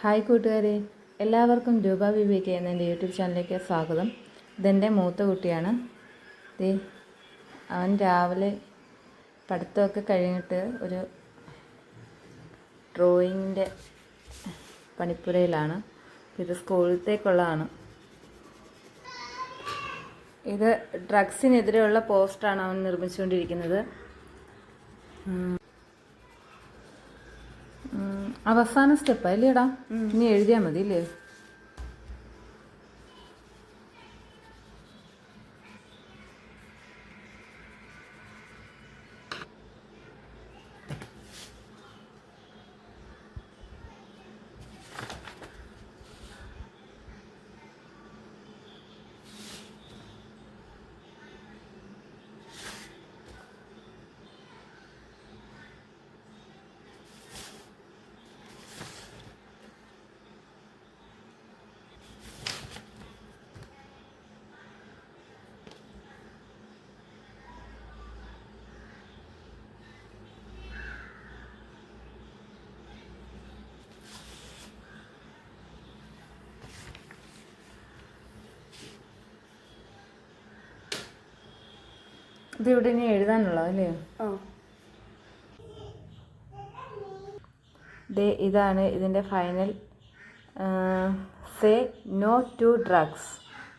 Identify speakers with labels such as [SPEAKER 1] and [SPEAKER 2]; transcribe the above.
[SPEAKER 1] Hi കൂട്ടുകാരെ, എല്ലാവർക്കും രൂപ വിവേക് എന്ന എൻ്റെ യൂട്യൂബ് ചാനലിലേക്ക് സ്വാഗതം. ഇതെൻ്റെ മൂത്ത കുട്ടിയാണ്. അവൻ രാവിലെ പഠിത്തമൊക്കെ കഴിഞ്ഞിട്ട് ഒരു ഡ്രോയിങ്ങിൻ്റെ പണിപ്പുരയിലാണ്. ഇത് സ്കൂളിലത്തേക്കുള്ളതാണ്. ഇത് ഡ്രഗ്സിനെതിരെയുള്ള പോസ്റ്ററാണ് അവൻ നിർമ്മിച്ചുകൊണ്ടിരിക്കുന്നത്. അവസാന സ്റ്റെപ്പാ അല്ലേടാ? ഇനി എഴുതിയാൽ മതി അല്ലേ? ഇതിവിടെ ഇനി എഴുതാനുള്ളതല്ലേ? ഇതാണ് ഇതിൻ്റെ final. Say no to drugs.